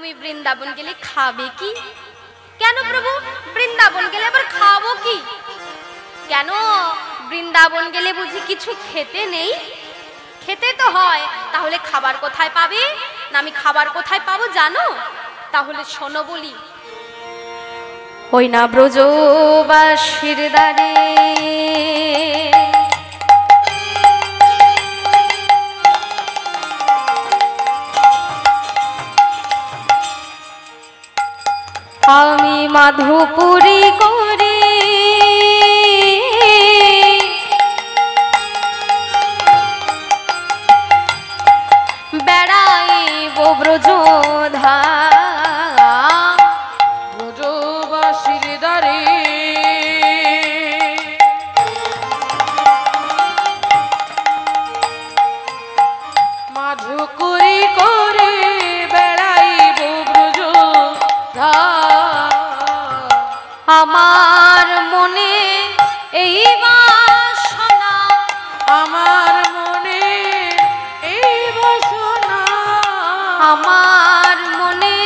তুমি বৃন্দাবন গেলে খাবে কি? কেন প্রভু, বৃন্দাবন গেলে আবার খাবো কি? কেন, বৃন্দাবন গেলে বুঝি কিছু খেতে নেই? খেতে তো হয়, তাহলে খাবার কোথায় পাবে? না আমি খাবার কোথায় পাবো জানো? তাহলে শোনো বলি, ওই না ব্রজবাসীর দ্বারে আমি মাধুপুরী করে বেড়াইব ব্রজধাম। ব্রজবাসীর দ্বারে মাধুপুরী করে বেড়াইব ব্রজধাম। আমার মনে এই বাসনা, আমার মনে এই বাসনা, আমার মনে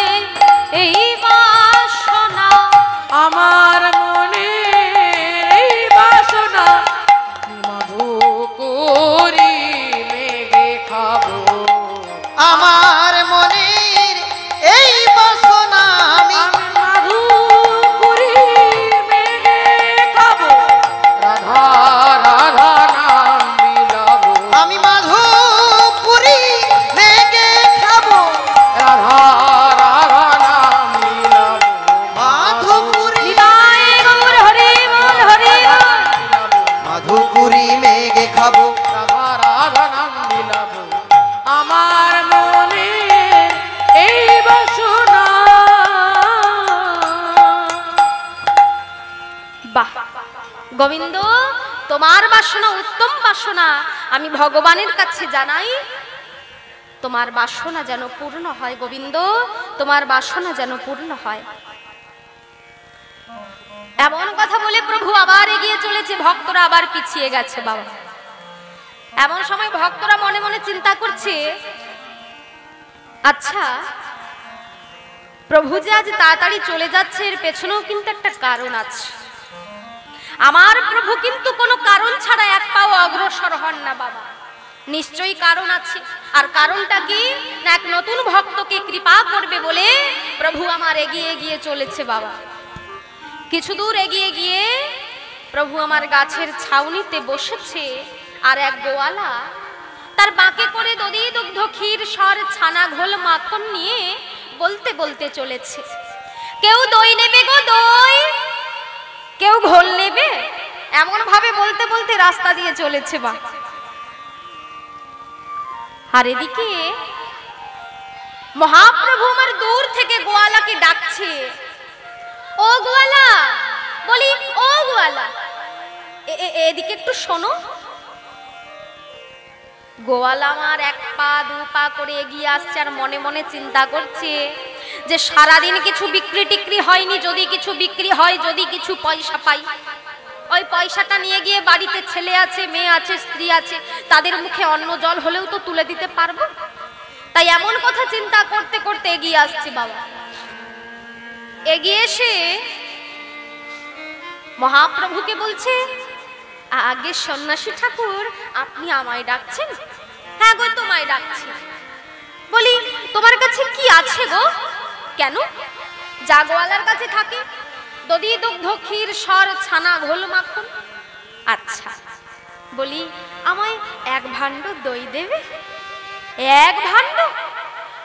এই বাসনা, আমার মনে এই বাসনা। মধু করি মেঘে খাবো, আমার মনের এই বাসনা আমি মধু করি মেঘে খাবো। রাধা রাধা নাম বিলাবো, আমি মাধুপুরী মেঘে খাবো। রাধা রাধা নাম বিলাবো, মাধুপুরী নিতাই গৌর হরি বল হরি বল। মাধুপুরী মেঘে খাবো। রাধা রাধা নাম বিলাবো। আমার মনে এই বাসনা। বাহ গোবিন্দ, তোমার বাসনা উত্তম বাসনা। আমি ভগবানের কাছে জানাই তোমার বাসনা যেন পূর্ণ হয়। গোবিন্দ, তোমার বাসনা যেন পূর্ণ হয়। এমন কথা বলে প্রভু আবার এগিয়ে চলেছে, ভক্তরা আবার পিছিয়ে গেছে। বাবা, এমন সময় ভক্তরা মনে মনে চিন্তা করছে, আচ্ছা প্রভু যে আজ তাড়াতাড়ি চলে যাচ্ছে, এর পেছনেও কিন্তু একটা কারণ আছে। আমার প্রভু কিন্তু কোনো কারণ ছাড়া এক পাও অগ্রসর হন না। বাবা, নিশ্চয়ই কারণ আছে। আর কারণটা কি? না এক নতুন ভক্তকে কৃপা করবে বলে প্রভু আমার এগিয়ে এগিয়ে চলেছে। বাবা, কিছু দূর এগিয়ে গিয়ে প্রভু আমার গাছের ছাউনিতে বসেছে, আর এক গোয়ালা তার বাঁকে করে দধি দুগ্ধ ক্ষীর সর ছানা ঘোল মাখন নিয়ে বলতে বলতে চলেছে। কেউ দই নেবে গো দই, কেউ ঘোল নেবে, এমন ভাবে বলতে বলতে রাস্তা দিয়ে চলেছে। বা আর এদিকে মহাপ্রভু আমার দূর থেকে গোয়ালাকে ডাকছে, ও গোয়ালা, বলি ও গোয়ালা, এদিকে একটু শোনো। গোয়ালা আমার এক পা দু পা করে এগিয়ে আসছে, আর মনে মনে চিন্তা করছে যে সারাদিন কিছু বিক্রি টিক্রি হয়নি, যদি কিছু বিক্রি হয়, যদি কিছু পয়সা পাই, ওই পয়সাটা নিয়ে গিয়ে বাড়িতে ছেলে আছে, মেয়ে আছে, স্ত্রী আছে, তাদের মুখে অন্ন জল হলেও তো তুলে দিতে পারবো। তাই এমন কথা চিন্তা করতে করতে এগিয়ে আসছে। বাবা, এগিয়ে এসে মহাপ্রভুকে বলছে, আগে সন্ন্যাসী ঠাকুর, আপনি আমায় ডাকছেন? হ্যাঁ গো, তোমায় ডাকছি। বলি তোমার কাছে কি আছে গো? কেন? যা গোয়ালার কাছে থাকে, দধি দুগ্ধ ক্ষীর সর ছানা ঘোল মাখন। আচ্ছা, বলি আমায় এক ভাণ্ড দই দেবে? এক ভাণ্ড?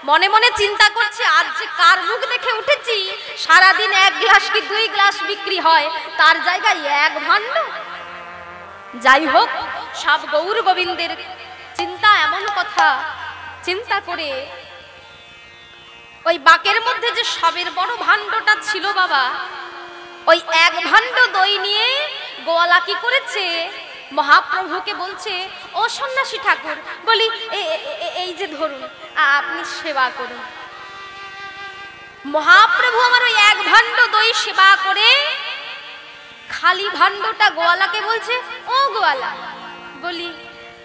মনে মনে চিন্তা করছে, আজ যে কার মুখ দেখে উঠেছি, সারাদিন এক গ্লাস কি দুই গ্লাস বিক্রি হয়, তার জায়গায় এক ভাণ্ড। যাই হোক, সব গৌর গোবিন্দের চিন্তা। এমন কথা চিন্তা করে ওই বাকের মধ্যে যে সবের বড় ভাণ্ডটা ছিল, বাবা, ওই এক ভাণ্ড দই নিয়ে গোয়ালা কি করেছে, মহাপ্রভুকে বলছে, ও সন্ন্যাসী ঠাকুর, বলি এই যে ধরুন, আপনি সেবা করুন। মহাপ্রভু আমার ওই এক ভাণ্ড দই সেবা করে খালি ভাণ্ডটা গোয়ালাকে বলছে, ও গোয়ালা, বলি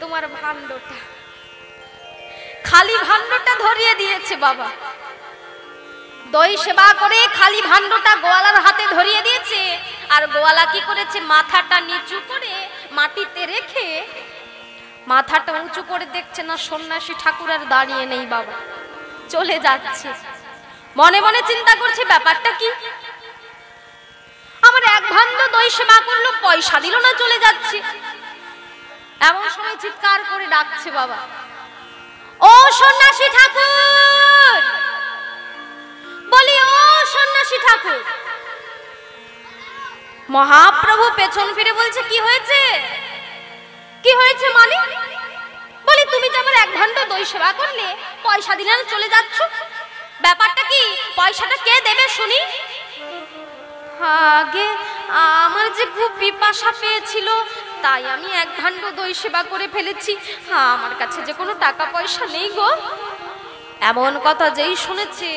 তোমার ভাণ্ডটা। খালি ভাণ্ডটা ধরিয়ে দিয়েছে। বাবা, দই সেবা করে খালি ভাণ্ডটা গোয়ালার হাতে ধরিয়ে দিয়েছে। আর গোয়ালা কি করেছে, মাথাটা নিচু করে মাটিতে রেখে মাথাটা উঁচু করে দেখছে না সন্ন্যাসী ঠাকুর আর দাঁড়িয়ে নেই, বাবা চলে যাচ্ছে। মনে মনে চিন্তা করছে ব্যাপারটা কি, আমার এক ভাণ্ড দই সেবা করলো, পয়সা দিল না, চলে যাচ্ছে। এমন সময় চিৎকার করে ডাকছে, বাবা ও সন্ন্যাসী ঠাকুর, বলি ও সন্ন্যাসী ঠাকুর। মহাপ্রভু পেছন ফিরে বলছে কি হয়েছে, কি হয়েছে মালিক? বলি তুমি যে আমার এক ভাণ্ড দই সেবা করলে, পয়সা দিলে না, চলে যাচ্ছ, ব্যাপারটা কি, পয়সাটা কে দেবে শুনি? আগে আমার যে খুব পিপাসা পেয়েছিল, তাই আমি এক ভাণ্ড দই সেবা করে ফেলেছি, আমার কাছে যে কোনো টাকা পয়সা নেই গো। এমন কথা যেই শুনেছে,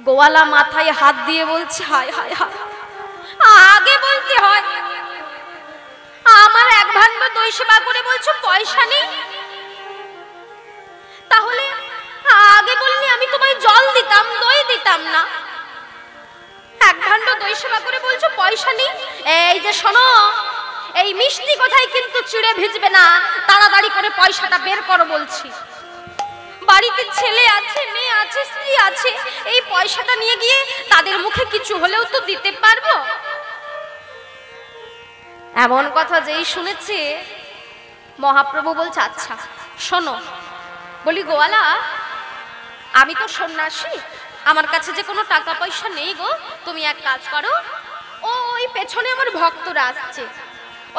গোয়ালা মাথায় হাত দিয়ে বলছে হায় হায় হায়, আগে বলতে হয়, আমার এক ভাণ্ড দই সেবা করে বলছো পয়সা নেই, তাহলে আগে বললে আমি তোমায় জল দিতাম, দই দিতাম না। এক ভাণ্ড দই সেবা করে বলছো পয়সা নেই, এই যে শোনো, এই মিষ্টি কথাই কিন্তু চিড়ে ভিজবে না, তাড়াতাড়ি করে পয়সাটা বের করো বলছি। বাড়িতে ছেলে আছে, মেয়ে আছে, স্ত্রী আছে, এই পয়সাটা নিয়ে গিয়ে তাদের মুখে কিছু হলেও তো দিতে পারবো। এমন কথা যেই শুনেছে, মহাপ্রভু বলছে আচ্ছা শোনো, বলি গোয়ালা আমি তো সন্ন্যাসী, আমার কাছে যে কোনো টাকা পয়সা নেই গো, তুমি এক কাজ করো, ওই পেছনে আমার ভক্তরা আসছে,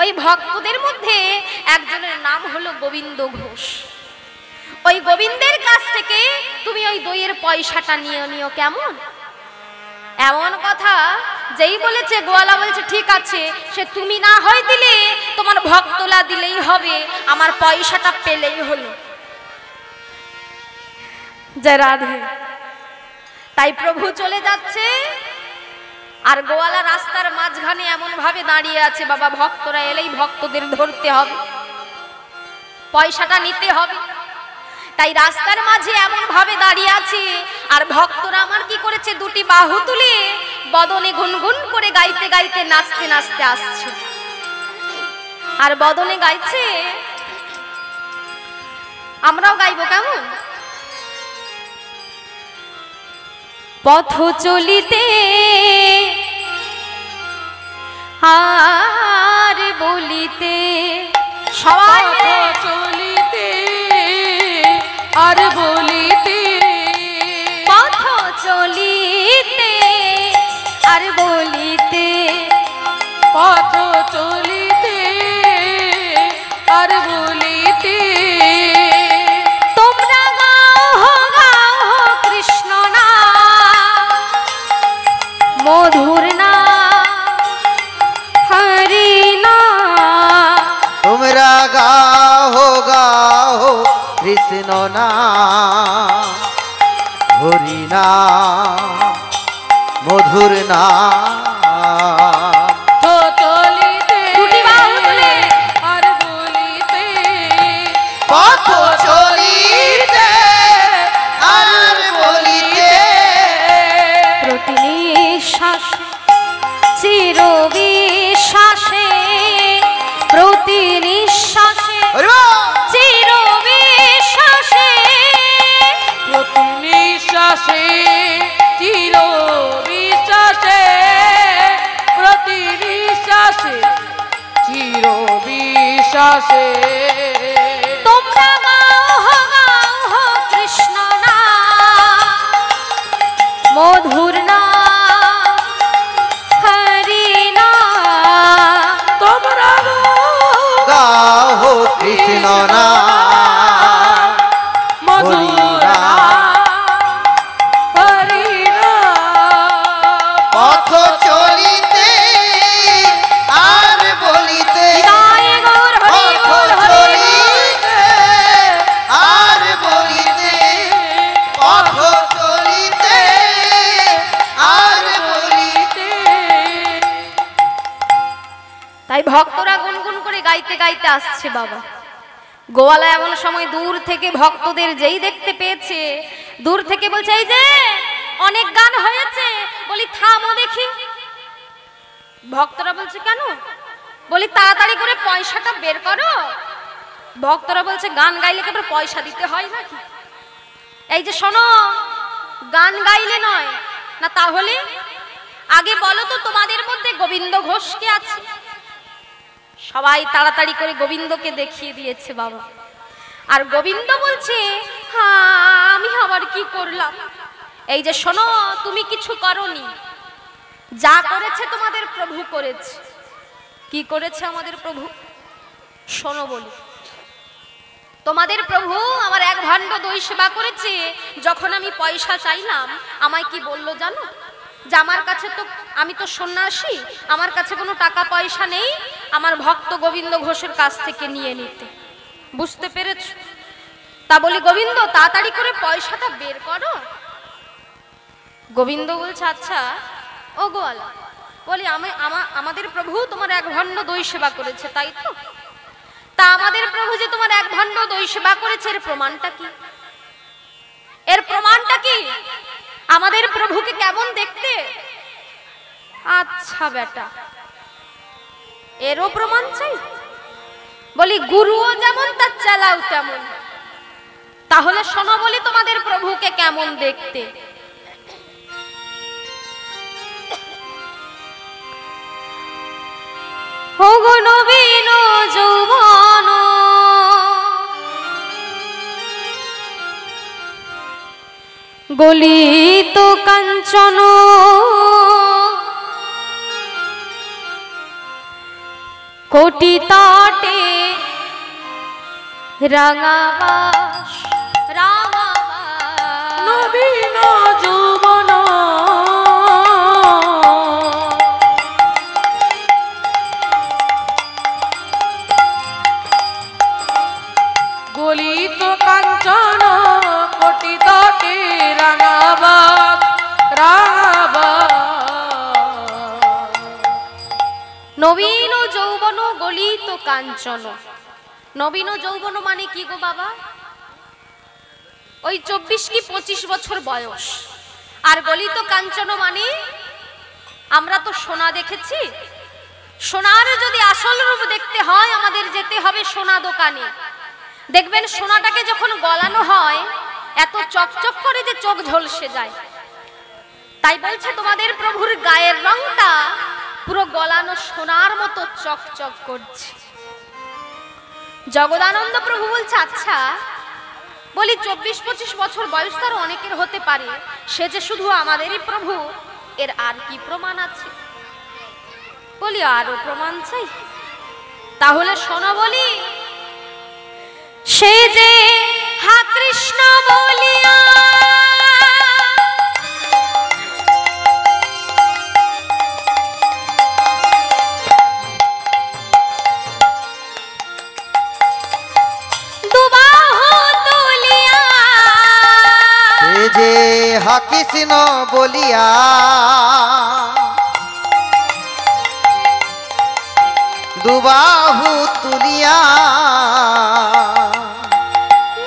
ওই ভক্তদের মধ্যে একজনের নাম হলো গোবিন্দ ঘোষ, ওই গোবিন্দের কাছ থেকে তুমি ওই দইয়ের পয়সাটা নিয়ে নিও, কেমন? এমন কথা যেই বলেছে, গোয়ালা বলছে ঠিক আছে, সে তুমি না হয় দিলে, তোমার ভক্তলা দিলেই হবে, আমার পয়সাটা পেলেই হলো। জয় রাধে। তাই প্রভু চলে যাচ্ছে, আর গোয়ালা রাস্তার মাঝখানে এমন ভাবে দাঁড়িয়ে আছে, বাবা ভক্তরা এলেই ভক্তদের ধরতে হবে, পয়সাটা নিতে হবে। তাই রাস্তার মাঝে এমন ভাবে দাঁড়িয়ে আছে, আর ভক্তরা আমার কি করেছে, দুটি বাহু তুলে বদনে গুনগুন করে গাইতে গাইতে নাচতে নাচতে আসছে। আর বদনে গাইছে, আমরাও গাইবো কেমন? পথ চলিতে আর বলিতে, সবাই চলিতে আর বলিতে, পথ চলিতে আর বলিতে, পথ চলিতে আর বলিতে, তোমরা গাও গাও কৃষ্ণ নাম, মধুর নাম, হরি নাম, তোমরা গাও গাও কৃষ্ণ নাম, হরি নাম, মধুর নাম। চলিতে দুটি বাহু তুলে আর বলিতে, পথ চলিতে আর বলিতে, প্রতি নিঃশ্বাসে চির বিশ্বাসে, প্রতি নিঃশ্বাসে হরি বল। চির বিশ্বাসে, প্রতি নিঃশ্বাসে চির বিশ্বাসে, প্রতি নিঃশ্বাসে চির বিশ্বাসে, তোমরা গাও গাও কৃষ্ণ নাম, মধুর নাম, হরি নাম, তোমরা গাও কৃষ্ণ নাম, মধুর নাম, হরি নাম। পথ চলিতে আর বলিতে, হৃদয় গৌর হরি পথ বল, হরি বল। চলিতে আর বলিতে, পথ চলিতে আর বলিতে। তাই ভক্তরা গুনগুন করে গাইতে গাইতে আসছে, বাবা গোয়ালা এমন সময় দূর থেকে ভক্তদের যেই দেখতে পেয়েছে, দূর থেকে বলছে এই যে অনেক গান হয়েছে, বলি থামো দেখি। ভক্তরা বলছে কেন? বলি তাড়াতাড়ি করে পয়সাটা বের করো। ভক্তরা বলছে গান গাইলে কেবল পয়সা দিতে হয় নাকি? এই যে শোনো, গান গাইলে নয় না, তাহলে আগে বলো তো তোমাদের মধ্যে গোবিন্দ ঘোষ কে আছে? সবাই তাড়াতাড়ি করে গোবিন্দকে দেখিয়ে দিয়েছে বাবা। আর গোবিন্দ বলছে হ্যাঁ আমি আবার কি করলাম? এই যে শোনো, তুমি কিছু করনি, যা করেছে তোমাদের প্রভু করেছে। কি করেছে আমাদের প্রভু? শোনো বলি, তোমাদের প্রভু আমার এক ভাণ্ড দই সেবা করেছে। যখন আমি পয়সা চাইলাম, আমায় কি বললো জানো? যে আমার কাছে তো, আমি তো সন্ন্যাসী, আমার কাছে কোনো টাকা পয়সা নেই, আমার ভক্ত গোবিন্দ ঘোষের কাছ থেকে নিয়ে নিতে। বুঝতে পেরেছ? তা বলি গোবিন্দ তাড়াতাড়ি করে পয়সাটা বের করো। গোবিন্দ বলছে আচ্ছা ও গোয়ালা, বলি আমাদের প্রভু তোমার এক ভাণ্ড দই সেবা করেছে, তাই তো? তা আমাদের প্রভু যে তোমার এক ভাণ্ড দই সেবা করেছে, এর প্রমাণটা কি? এর প্রমাণটা কি? আমাদের প্রভুকে কেমন দেখতে? আচ্ছা বেটা, এরও প্রমাণ চাই? বলি গুরুও যেমন তার চালাও তেমন। তাহলে শোনো বলি তোমাদের প্রভুকে কেমন দেখতে। ওগো নবীন যৌবন গলিত কাঞ্চন, কোটি তটে রাঙাবাস রাঙাবাস। নবীন যৌবন গলিত কাঞ্চন, কোটি তটে রাঙাবাস রাঙাবাস। নবীন যৌবন গলিত কাঞ্চন। নবীন যৌবন মানে কি গো বাবা? ওই 24 কি 25 বছর বয়স। আর গলিত কাঞ্চন মানে, আমরা তো সোনা দেখেছি, সোনার যদি আসল রূপ দেখতে হয় আমাদের যেতে হবে সোনা দোকানে। দেখবেন সোনাটাকে যখন গলানো হয় এত চকচক করে যে চোখ ঝলসে যায়। তাই বলছে তোমাদের প্রভুর গায়ের রংটা পুরো গলানো সোনার মতো চকচক করছে। জগদানন্দ প্রভু বলছে আচ্ছা বলি 24-25 বছর বয়স তার অনেকের হতে পারে, সে যে শুধু আমাদেরই প্রভু, এর আর কি প্রমাণ আছে? বলি আরো প্রমাণ চাই। তাহলে শোনো বলি, সে যে হা কৃষ্ণ বলিয়া যে হা কৃষ্ণ বলিয়া দুবাহু তুলিয়া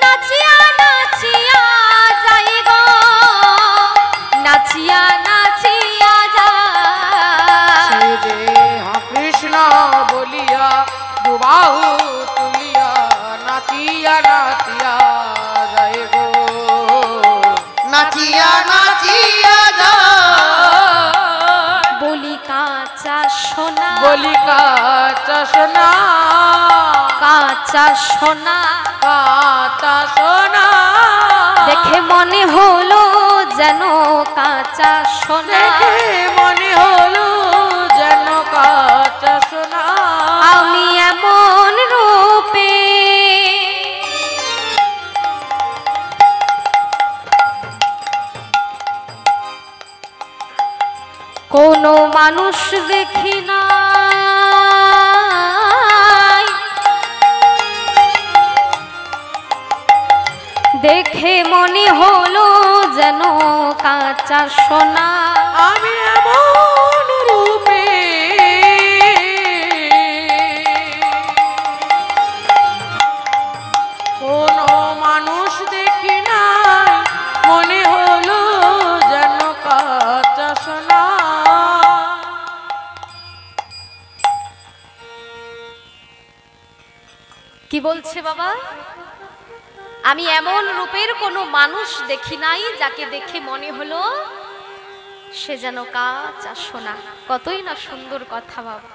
নাচিয়া নাচিয়া যাই গো, নাচিয়া নাচিয়া যায়। সে যে হা কৃষ্ণ বলিয়া দুবাহু তুলিয়া নাচিয়া নাচিয়া যায় গো, নাচিয়া নাচিয়া যায়। বলি কাঁচা সোনা, বলি কাঁচা সোনা, কাঁচা সোনা কাঁচা সোনা দেখে মনে হলো যেন কাঁচা সোনা। দেখে মনে হলো যেন কাঁচা সোনা। আমি এমন রূপে কোনো মানুষ দেখি না, দেখে মনে হলো যেন কাঁচা সোনা। আমি এমন রূপে কোনো মানুষ দেখি নাই, মনে বলছে বাবা? আমি এমন রূপের কোনো মানুষ দেখি নাই যাকে দেখে মনে হলো সে যেন কাঁচা সোনা। কতই না সুন্দর কথা বাবা।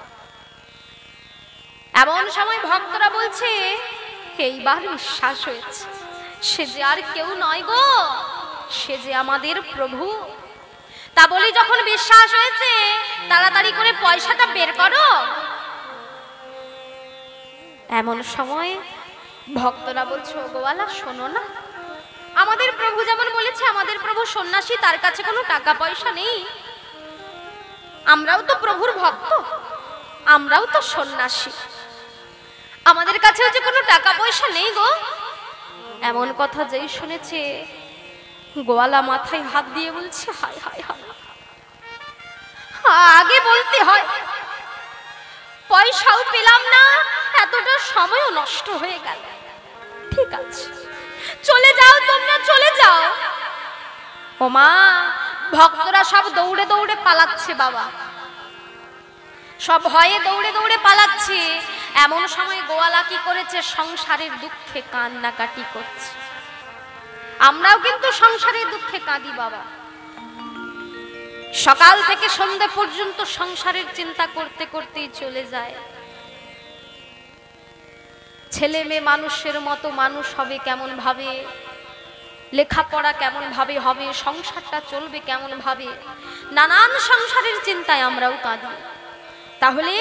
এমন সময় ভক্তরা বলছে এইবার বিশ্বাস হয়েছে, সে যে আর কেউ নয় গো, সে যে আমাদের প্রভু। তা বলি যখন বিশ্বাস হয়েছে তাড়াতাড়ি করে পয়সাটা বের করো। এমন সময় ভক্তরা বলছে ও গোয়ালা শোনো না, আমাদের প্রভু যেমন বলেছে আমাদের প্রভু সন্ন্যাসী, তার কাছে কোনো টাকা পয়সা নেই। আমরাও তো প্রভুর ভক্ত, আমরাও তো সন্ন্যাসী, আমাদের কাছেও যে কোনো টাকা পয়সা নেই গো। এমন কথা যেই শুনেছে গোয়ালা মাথায় হাত দিয়ে বলছে হায় হায় হায়, আগে বলতে হয়, পয়সাও পেলাম না, এতটা সময়ও নষ্ট হয়ে গেল। ঠিক আছে চলে যাও, তোমরা চলে যাও। ও মা, ভক্তরা সব দৌড়ে দৌড়ে পালাচ্ছে বাবা, সব ভয়ে দৌড়ে দৌড়ে পালাচ্ছে। এমন সময় গোয়ালা কি করেছে, সংসারের দুঃখে কান্নাকাটি করছে। আমরাও কিন্তু সংসারের দুঃখে কাঁদি বাবা। সকাল থেকে সন্ধ্যা পর্যন্ত সংসারের চিন্তা করতে করতেই চলে যায়। ছেলে মেয়ে মানুষের মতো মানুষ হবে কেমন ভাবে, লেখাপড়া কেমন ভাবে হবে, সংসারটা চলবে কেমন ভাবে, নানান সংসারের চিন্তায় আমরাও কাঁদি। তাহলে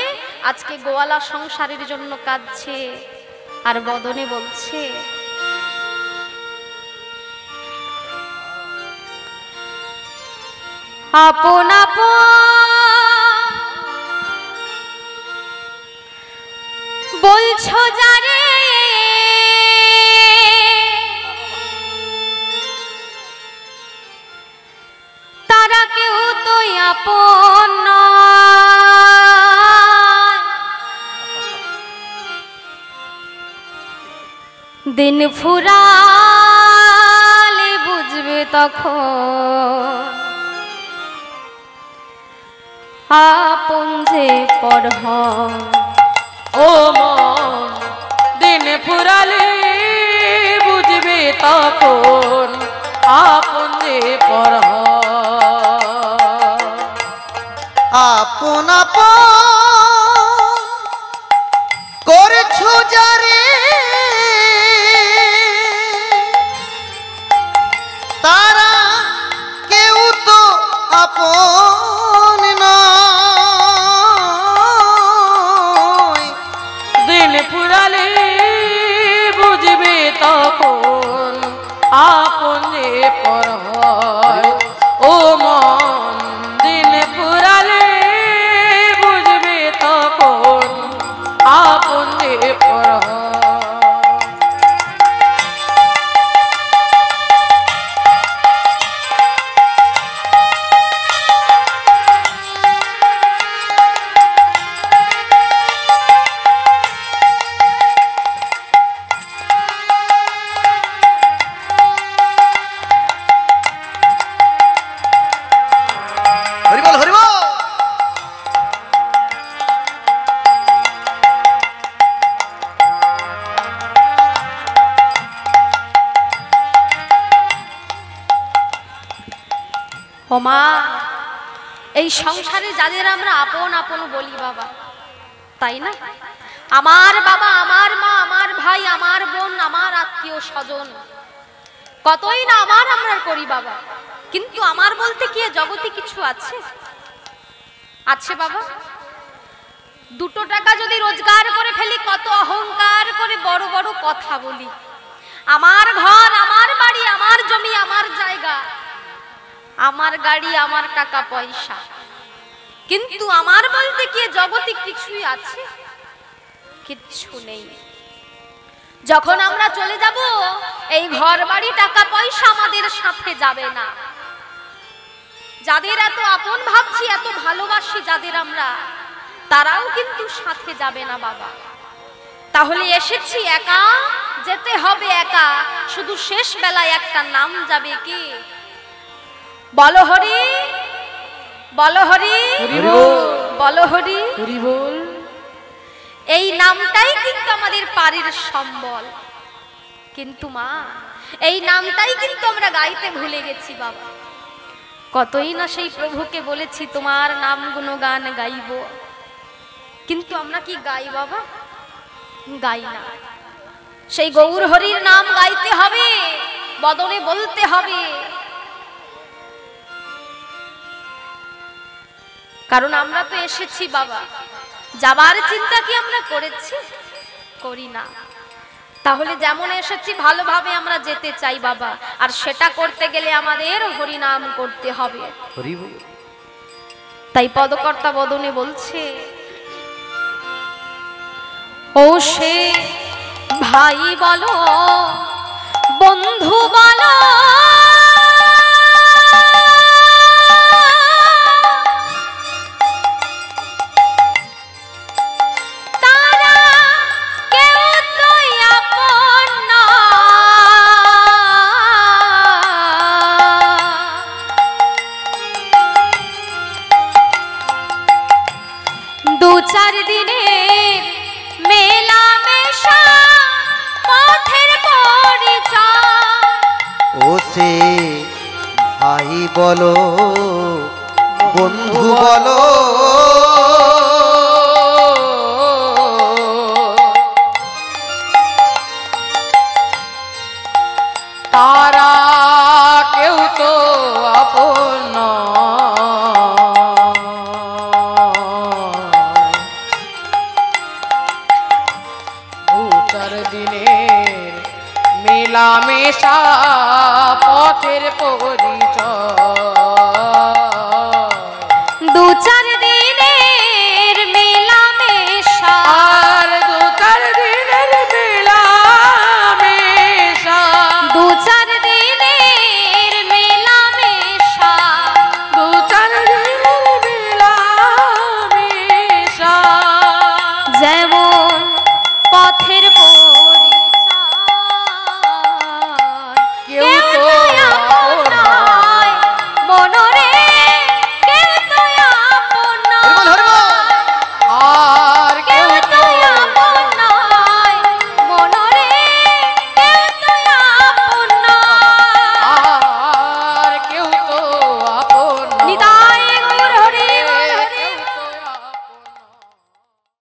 আজকে গোয়ালা সংসারের জন্য কাঁদছে আর বদনে বলছে আপন আপন বলছো যারে, তারা কেউ তো আপন নয়। দিন ফুরালে বুঝবে তখন আপন যে পর হয়। ও মন, দিন ফুরালে বুঝবে তখন আপন যে পর হয়। আপন আপন করেছো যারে, তারা কেউ তো আপন নয়। দিন ফুরালে বুঝবে তখন আপন যে পর হয়। ও মন, দিন ফুরালে বুঝবে তখন আপন যে পর হয়। হরিবল হরিবল। ও মা, এই সংসারে যাদের আমরা আপন আপন বলি বাবা, তাই না? আমার বাবা, আমার মা, আমার ভাই, আমার বোন, আমার আত্মীয় স্বজন, কতই না আমার আমরা করি বাবা। কিন্তু আমার বলতে কি জগতে কিছু আছে? আছে বাবা? দুটো টাকা যদি রোজগার করে ফেলি কত অহংকার করে বড় বড় কথা বলি, আমার ঘর, আমার বাড়ি, আমার জমি, আমার জায়গা, আমার গাড়ি, আমার টাকা পয়সা। কিন্তু আমার বলতে কি জগতে কিছুই আছে? কিচ্ছু নেই। যখন আমরা চলে যাব এই ঘর বাড়ি টাকা পয়সা আমাদের সাথে যাবে না। যাদের এত আপন ভাবছি, এত ভালোবাসি যাদের আমরা, তারাও কিন্তু সাথে যাবে না বাবা। তাহলে এসেছি একা, যেতে হবে একা, শুধু শেষ বেলায় একটা নাম যাবে কি? বলো হরি, বলো হরি, বলো হরি। এই নামটাই কিন্তু আমাদের পারির সম্বল। কিন্তু মা, এই নামটাই কিন্তু আমরা গাইতে ভুলে গেছি বাবা। কতই না সেই প্রভুকে বলেছি তোমার নাম গুণগান গাইব, কিন্তু আমরা কি গাই বাবা? গাই না। সেই গৌর হরির নাম গাইতে হবে, বদনে বলতে হবে, কারণ আমরা তো এসেছি বাবা, যাবার চিন্তা কি আমরা করেছি? করি না। তাহলে যেমন এসেছি ভালোভাবে আমরা যেতে চাই বাবা, আর সেটা করতে গেলে আমাদের হরি নাম করতে হবে। তাই পদকর্তা বদনে বলছে, ও সে ভাই বলো বন্ধু বলো, চার দিনের মেলা মেশা পথের পরিচয়। ও সে ভাই বলো বন্ধু বলো,